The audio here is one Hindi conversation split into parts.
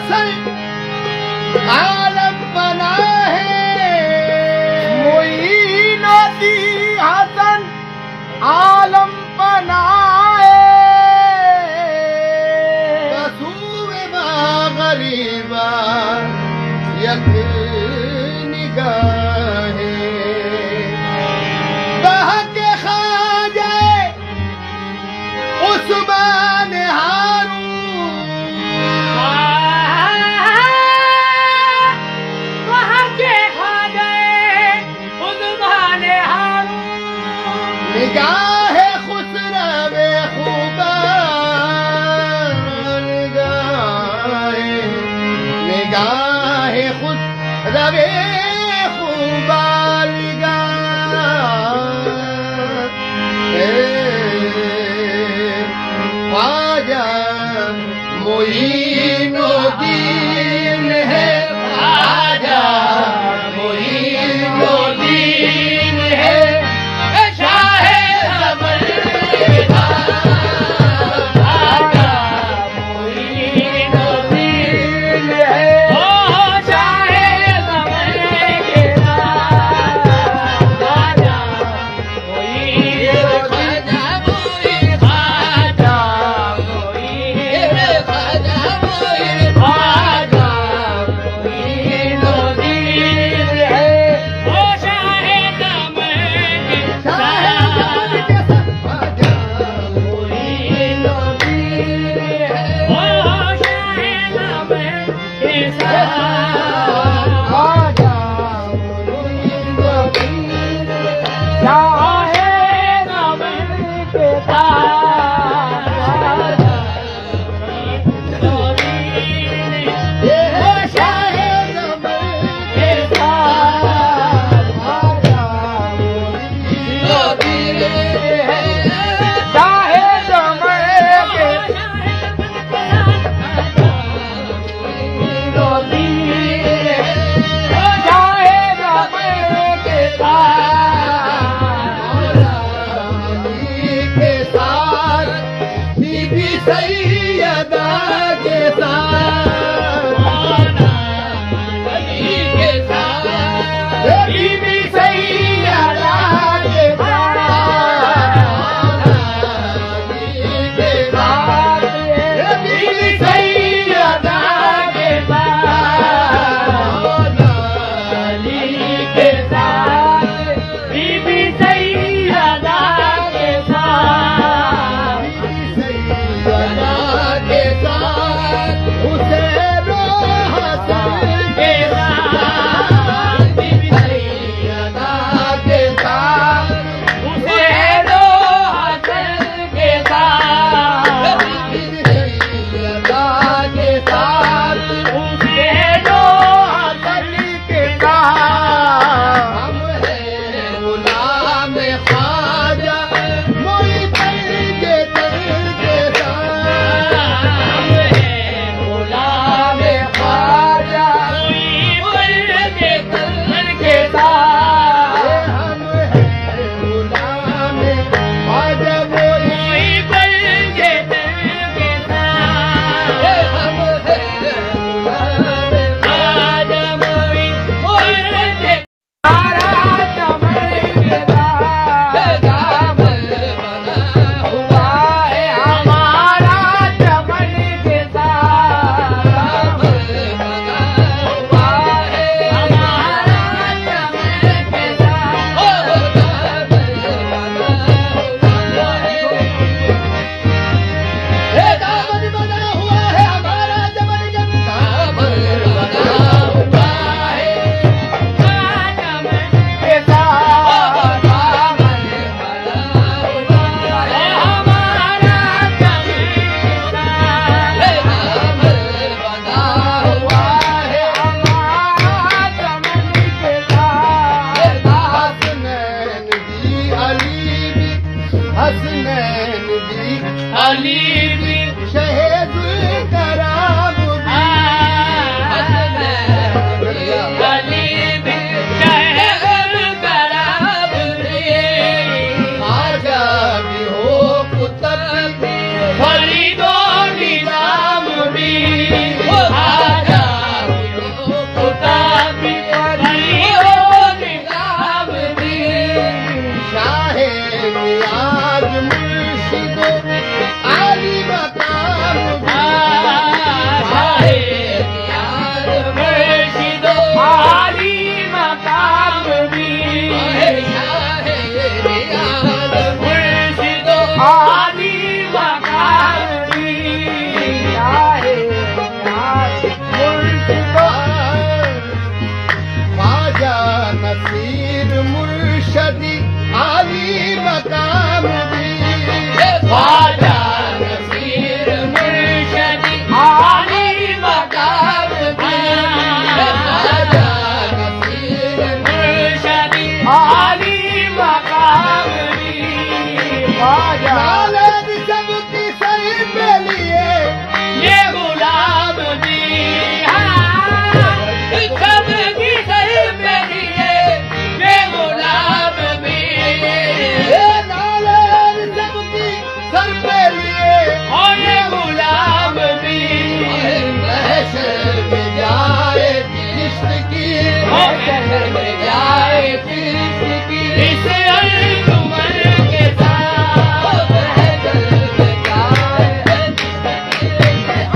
हसन आलम बना है मोइनुद्दीन हसन आलम बनाए बसूए बा गरीबा यक निगाहे बहके ख्वाजा उस्मान निगाह खुसरवे खूबा निगाह खुसरवे खूबा ख्वाजा मोइनुद्दीन है ख्वाजा मोइनुद्दीन है सर पे लिए और ये गुलाम भी महशर में जाए जिसकी महशर में जाए जिसकी इस अंजुमन के साथ महशर में जाए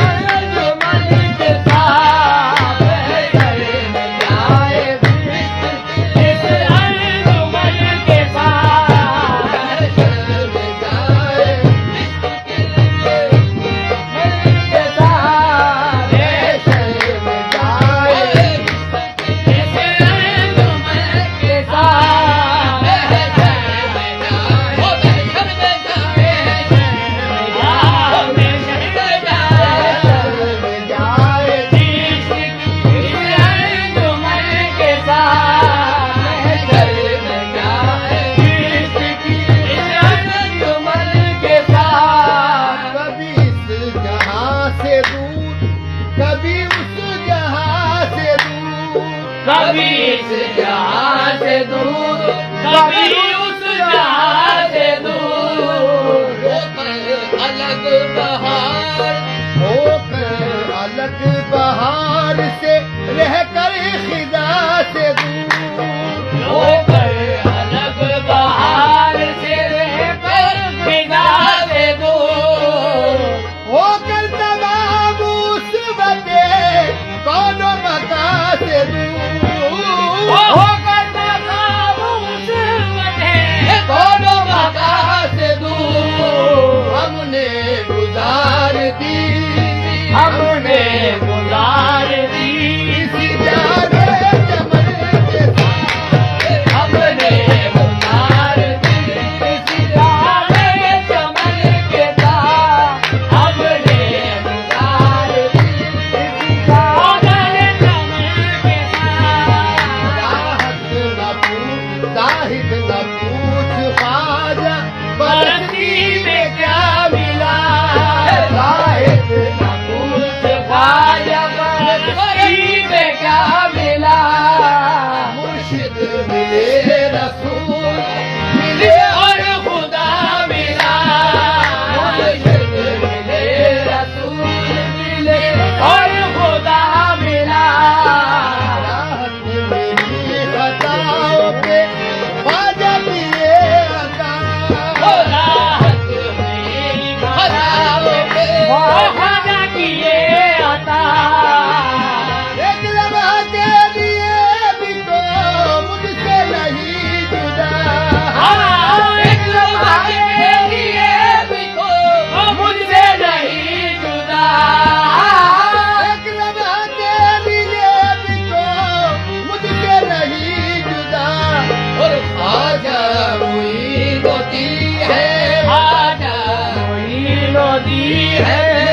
अंजुमन के साथ महशर में जाए इस अंजुमन के साथ महशर में जाए के साथ महशर में जाए इस अंजुमन के साथ कभी इस जहां से दूर कभी उस जहां से दूर कभी इस जहां से दूर कभी उस जहां से दूर अलग बहार होकर अलग बहार से रहकर खिदा से दूर होकर अलग बहार से रहकर फिदा से दूर होकर तमाम उस बते कौन मका से दूर होकर तकाबूस बने कौन मका से दूर हमने गुजार दी हमने गुजार दी इसी जाने चमन के साथ हमने गुजार दी इसी जाने चमन के साथ हमने गुजार दी इसी जाने चमन के साथ राहत न पूछ साहिब न पूछ ख्वाजा बरसी में क्या मिला साहिब न पूछ ख्वाजा बरसी में क्या मिला मुर्शिद मिले रसूल मिले और खुदा मिला मुर्शिद मिले रसूल मिले और खुदा मिला राहत मेरी खताओं पे ख्वाजा पिए अता राहत मेरी खताओं पे ख्वाजा किए अता एक लम्हा के लिए भी तो मुझसे नहीं जुदा एक लम्हा के लिए भी तो मुझसे नहीं जुदा एक लम्हा के लिए भी तो मुझसे नहीं जुदा और ख्वाजा हुई होती है आजा कोई नदी है